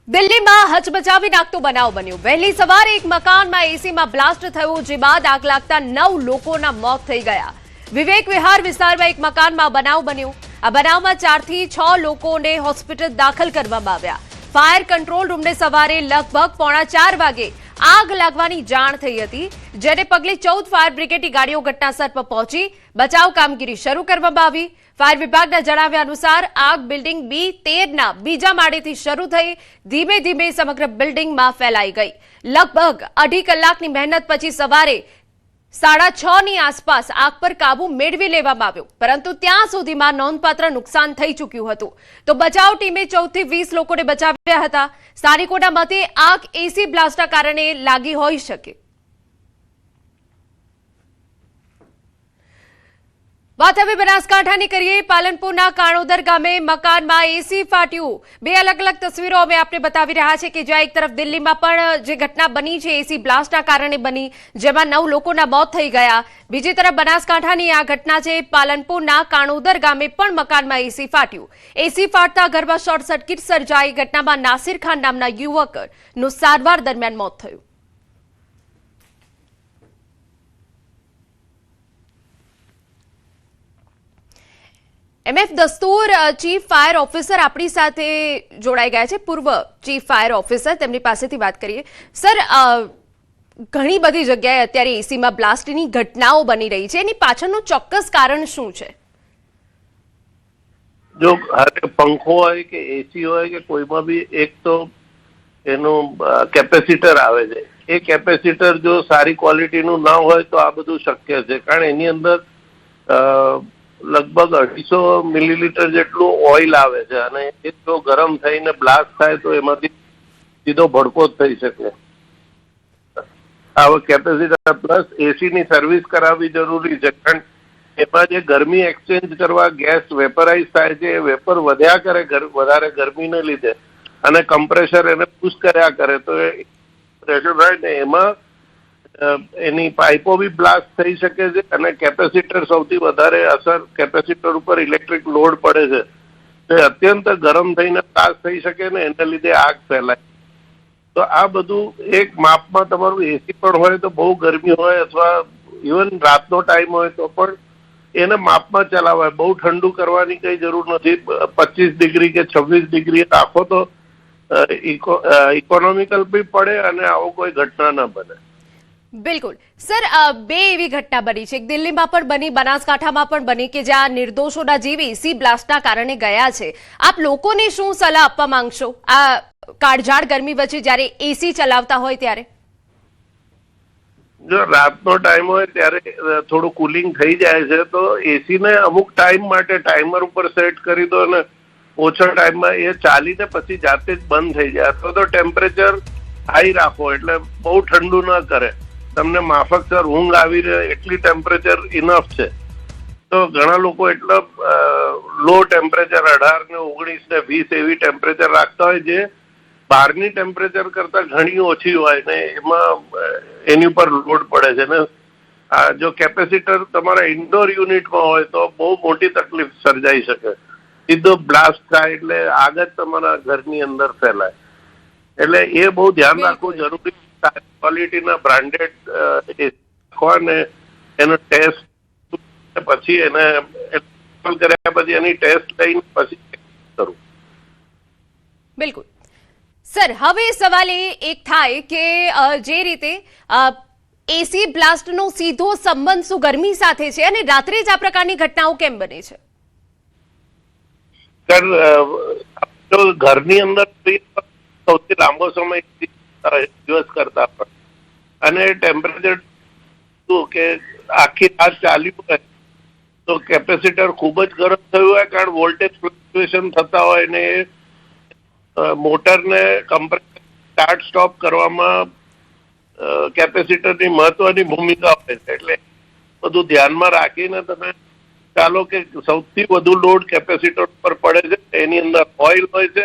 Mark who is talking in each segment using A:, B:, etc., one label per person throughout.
A: દિલ્હીમાં હચમચાવી નાખતો બનાવ બન્યો। વહેલી સવારે એક મકાનમાં એસીમાં બ્લાસ્ટ થયો, જે બાદ આગ લાગતા 9 લોકોના મોત થઈ ગયા। વિવેક વિહાર વિસ્તારમાં એક મકાનમાં બનાવ બન્યો। આ બનાવમાં 4 થી 6 લોકોને હોસ્પિટલ દાખલ કરવામાં આવ્યા। ફાયર કંટ્રોલ રૂમને સવારે લગભગ 3:45 વાગે આગ લાગવાની જાણ થઈ હતી, જેને પગલે 14 ફાયર બ્રિગેડની ગાડીઓ ઘટનાસ્થળ પર પહોંચી બચાવ કામગીરી શરૂ કરવામાં આવી। ફાયર વિભાગના જણાવ્યા અનુસાર આગ બિલ્ડિંગ B13ના બીજા માળેથી શરૂ થઈ ધીમે ધીમે સમગ્ર બિલ્ડિંગમાં ફેલાઈ ગઈ। લગભગ 2.5 કલાકની મહેનત પછી સવારે 6:30 ની આસપાસ આગ પર કાબુ મેળવી લેવામાં આવ્યો, પરંતુ ત્યાં સુધીમાં નોંધપાત્ર નુકસાન થઈ ચૂક્યું હતું। તો બચાવ ટીમે 14 થી 20 લોકોને બચાવ્યા હતા। સ્થાનિકોના મતે આગ એસી બ્લાસ્ટના કારણે લાગી હોઈ શકે। વાત હવે બનાસકાંઠાની કરીએ। પાલનપુરના કાણોદર ગામે મકાનમાં એસી ફાટ્યું। બે અલગ અલગ તસવીરો અમે આપને બતાવી રહ્યા છે કે જ્યાં એક તરફ દિલ્હીમાં પણ જે ઘટના બની છે એસી બ્લાસ્ટના કારણે બની, જેમાં 9 લોકોના મોત થઈ ગયા। બીજી તરફ બનાસકાંઠાની આ ઘટના છે। પાલનપુરના કાણોદર ગામે પણ મકાનમાં એસી ફાટ્યું। એસી ફાટતા ઘરમાં શોર્ટ સર્કિટ સર્જાઈ। ઘટનામાં નાસિર ખાન નામના યુવકનું સારવાર દરમિયાન મોત થયું। MF Dastur chief fire officer આપણી સાથે જોડાઈ ગયા છે। પૂર્વ ચીફ ફાયર ઓફિસર, તેમની પાસેથી વાત કરીએ। સર, ઘણી બધી જગ્યાએ અત્યારે એસીમાં બ્લાસ્ટની ઘટનાઓ બની રહી છે, એની પાછળનું ચોક્કસ કારણ શું છે?
B: જો પંખો હોય કે એસી હોય કે કોઈમાં બી એક તો એનું કેપેસિટર આવે છે। એ કેપેસિટર જો સારી ક્વોલિટીનું ના હોય તો આ બધું શક્ય છે, કારણ એની અંદર લગભગ 250 મિલીલીટર જેટલું ઓઇલ આવે છે અને એ જો ગરમ થઈને બ્લાસ્ટ થાય તો એમાંથી સીધો ભડકો થઈ શકે। આ કેપેસિટર પ્લસ એસીની સર્વિસ કરાવવી જરૂરી છે, કારણ એમાં જે ગરમી એક્સચેન્જ કરવા ગેસ વેપરાઇઝ થાય છે, એ વેપર વધ્યા કરે વધારે ગરમીને લીધે અને કમ્પ્રેસર એને પુશ કર્યા કરે તો એ પ્રેશર થાય ને એમાં એની પાઇપો બી બ્લાસ્ટ થઈ શકે છે અને કેપેસિટર સૌથી વધારે અસર કેપેસિટર ઉપર ઇલેક્ટ્રિક લોડ પડે છે, તે અત્યંત ગરમ થઈને બ્લાસ્ટ થઈ શકે ને એને લીધે આગ ફેલાય। તો આ બધું એક માપમાં તમારું એસી પણ હોય તો બહુ ગરમી હોય અથવા ઇવન રાતનો ટાઈમ હોય તો પણ એને માપમાં ચલાવાય। બહુ ઠંડુ કરવાની કઈ જરૂર નથી। 25 ડિગ્રી કે 26 ડિગ્રી રાખો તો ઇકોનોમિકલ બી પડે અને આવો કોઈ ઘટના ન બને।
A: બિલકુલ સર, બે એવી ઘટના બની છે, દિલ્હીમાં પણ બની, બનાસકાંઠામાં પણ બની કે જ્યાં નિર્દોષોના જીવ એસી બ્લાસ્ટના કારણે ગયા છે। આપ લોકોને શું સલાહ આપવા માંગશો આ કાળઝાળ ગરમી વચ્ચે જ્યારે એસી ચલાવતા હોય ત્યારે?
B: જો રાતનો ટાઈમ હોય ત્યારે થોડું કુલિંગ થઈ જાય છે તો એસીને અમુક ટાઈમ માટે ટાઈમર ઉપર સેટ કરી દો અને ઓછા ટાઈમમાં એ ચાલીને પછી જાતે જ બંધ થઈ જાય, અથવા તો ટેમ્પરેચર હાઈ રાખો એટલે બહુ ઠંડુ ન કરે, તમને માફકસર ઊંઘ આવી રહે એટલી ટેમ્પરેચર ઇનફ છે। તો ઘણા લોકો એટલા લો ટેમ્પરેચર 18 ને 19 ને 20 એવી ટેમ્પરેચર રાખતા હોય જે બહારની ટેમ્પરેચર કરતા ઘણી ઓછી હોય ને એમાં એની ઉપર લોડ પડે છે ને જો કેપેસિટર તમારા ઇન્ડોર યુનિટમાં હોય તો બહુ મોટી તકલીફ સર્જાઈ શકે। સીધો બ્લાસ્ટ થાય એટલે આગ જ તમારા ઘરની અંદર ફેલાય, એટલે એ બહુ ધ્યાન રાખવું જરૂરી। ક્વોલિટીના બ્રાન્ડેડ ને એનો ટેસ્ટ પછી એને કર્યા પછી એની ટેસ્ટ લઈને પછી કરું।
A: બિલકુલ સર, હવે સવાલ એક થાય કે જે રીતે એસી બ્લાસ્ટનો સીધો સંબંધ શું ગરમી સાથે છે અને રાત્રે જ આ પ્રકારની ઘટનાઓ કેમ બને છે?
B: સર, ઘરની અંદર સૌથી લાંબો સમય દિવસ કરતા પણ અને ટેમ્પરેચર શું કે આખી રાત ચાલ્યું હોય તો કેપેસિટર ખૂબ જ ગરમ થયું હોય, કારણ વોલ્ટેજ ફ્લક્ચ્યુએશન થતા હોય ને મોટરને કમ્પ્રેસર સ્ટાર્ટ સ્ટોપ કરવામાં કેપેસિટરની મહત્વની ભૂમિકા હોય છે। એટલે બધું ધ્યાનમાં રાખીને તમે ચાલો કે સૌથી વધુ લોડ કેપેસિટર પર પડે છે, એની અંદર ઓઇલ હોય છે,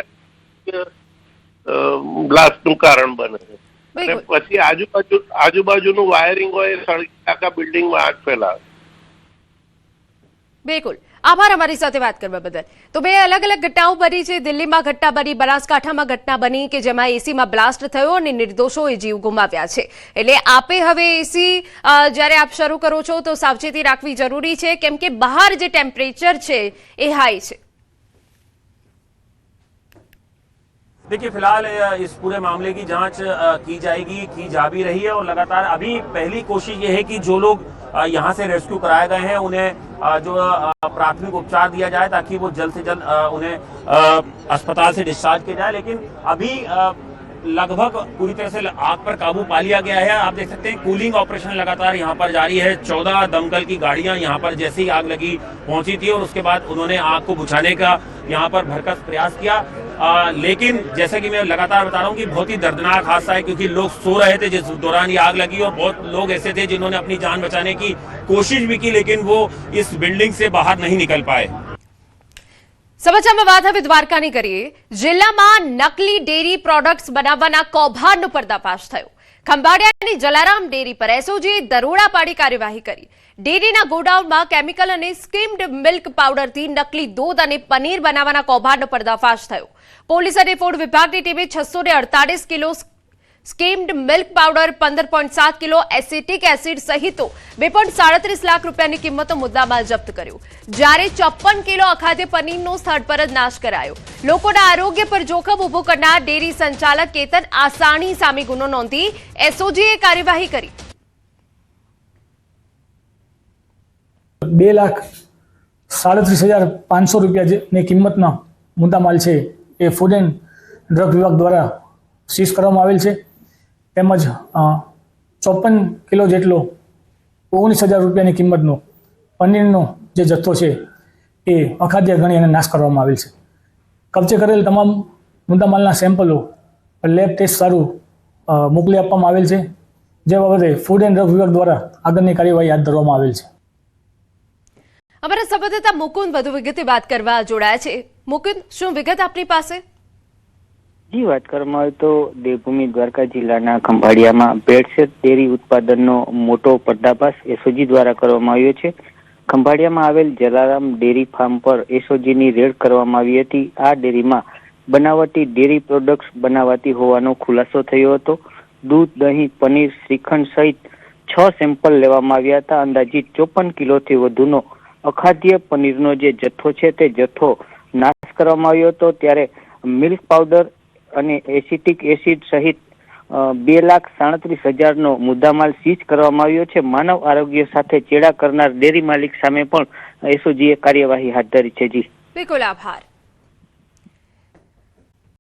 B: બ્લાસ્ટનું કારણ બને છે અને પછી આજુબાજુનું વાયરિંગ હોય સળગી આખા બિલ્ડિંગમાં આગ ફેલાવે।
A: બિલકુલ આભાર અમારી સાથે વાત કરવા બદલ. તો બે અલગ અલગ ઘટનાઓ બની છે. દિલ્હીમાં ઘટના બની, બનાસકાંઠામાં ઘટના બની કે જેમાં એસીમાં બ્લાસ્ટ થયો અને નિર્દોષોએ જીવ ગુમાવ્યા છે. એટલે આપે હવે એસી જ્યારે આપ શરૂ કરો છો તો સાવચેતી રાખવી જરૂરી છે, કેમ કે બહાર જે ટેમ્પરેચર છે એ હાઈ છે.
C: देखिए फिलहाल इस पूरे मामले की जांच की जाएगी, की जा भी रही है और लगातार अभी पहली कोशिश ये है कि जो लोग यहाँ से रेस्क्यू कराए गए हैं उन्हें जो प्राथमिक उपचार दिया जाए ताकि वो जल्द से जल्द उन्हें अस्पताल से डिस्चार्ज किया जाए। लेकिन अभी लगभग पूरी तरह से आग पर काबू पा लिया गया है। आप देख सकते हैं कूलिंग ऑपरेशन लगातार यहाँ पर जारी है। 14 दमकल की गाड़ियां यहाँ पर जैसे ही आग लगी पहुंची थी और उसके बाद उन्होंने आग को बुझाने का यहाँ पर भरसक प्रयास किया। लेकिन जैसा कि मैं लगातार बता रहा हूँ कि बहुत ही दर्दनाक हादसा है, क्योंकि लोग सो रहे थे जिस दौरान ये आग लगी और बहुत लोग ऐसे थे जिन्होंने अपनी जान बचाने की कोशिश भी की, लेकिन वो इस बिल्डिंग से बाहर नहीं निकल पाए।
A: સમાચારમાં વાત હવે દ્વારકાની કરીએ. જિલ્લામાં નકલી ડેરી પ્રોડક્ટ્સ બનાવવાના કૌભાંડનો પર્દાફાશ થયો. ખંભાળિયાની જલારામ ડેરી પર એસઓજીએ દરોડા પાડી કાર્યવાહી કરી. ડેરીના ગોડાઉનમાં કેમિકલ અને સ્કીમ્ડ મિલ્ક પાવડરથી નકલી દૂધ અને પનીર બનાવવાના કૌભાંડનો પર્દાફાશ થયો. પોલીસ અને ફૂડ વિભાગની ટીમે 648 kilo skimmed milk powder, 15.7 kilo acetic acid સહિત 2.37 લાખ રૂપિયાની કિંમતનો મુદ્દામાલ જપ્ત કર્યો. જ્યારે 54 કિલો અખાદ્ય પનીરનો સ્થળ પર જ નાશ કરાયો. લોકોના આરોગ્ય પર જોખમ ઉભું કરનાર ડેરી સંચાલક કેતન આસાણી સામે ગુનો નોંધી એસઓજીએ કાર્યવાહી કરી.
D: 2,37,500 રૂપિયાની કિંમતના મુદ્દામાલ છે એ ફૂડ એન્ડ ડ્રગ વિભાગ દ્વારા સીઝ કરવામાં આવેલ છે. તેમજ 54 કિલો જેટલો 19,000 રૂપિયાની કિંમતનો પનીરનો જે જથ્થો છે એ અખાદ્ય ગણી અને નાશ કરવામાં આવેલ છે. કબજે કરેલ તમામ મુદ્દામાલના સેમ્પલો લેબ ટેસ્ટ સારું મોકલી આપવામાં આવેલ છે, જે બાબતે ફૂડ એન્ડ ડ્રગ વિભાગ દ્વારા આગળની કાર્યવાહી હાથ ધરવામાં આવેલ છે.
A: અમારા સંવાદદાતા મુકુંદ વધુ વિગતે વાત કરવા જોડાયા છે. મુકુંદ, શું વિગત આપની પાસે?
E: જી, વાત કરવામાં આવે તો દેવભૂમિ દ્વારકા જિલ્લાના ખંભાળિયામાં ભેળસેળ ડેરી ઉત્પાદનનો મોટો પર્દાફાશ એસઓજી દ્વારા કરવામાં આવ્યો છે. ખંભાળિયામાં આવેલ જલારામ ડેરી ફાર્મ પર એસઓજીની રેડ કરવામાં આવી હતી. આ ડેરીમાં બનાવટી ડેરી પ્રોડક્ટ્સ બનાવાતી હોવાનો ખુલાસો થયો હતો. દૂધ, દહીં, પનીર, શ્રીખંડ સહિત 6 સેમ્પલ લેવામાં આવ્યા હતા. અંદાજિત 54 કિલોથી વધુનો અખાદ્ય પનીરનો જે જથ્થો છે તે જથ્થો નાશ કરવામાં આવ્યો હતો. ત્યારે મિલ્ક પાવડર અને એસિટિક એસિડ સહિત 2,37,000નો મુદ્દામાલ સીઝ કરવામાં આવ્યો છે. માનવ આરોગ્ય સાથે ચેડા કરનાર ડેરી માલિક સામે પણ એસઓજીએ કાર્યવાહી હાથ ધરી છે. જી,
A: બિલકુલ, આભાર.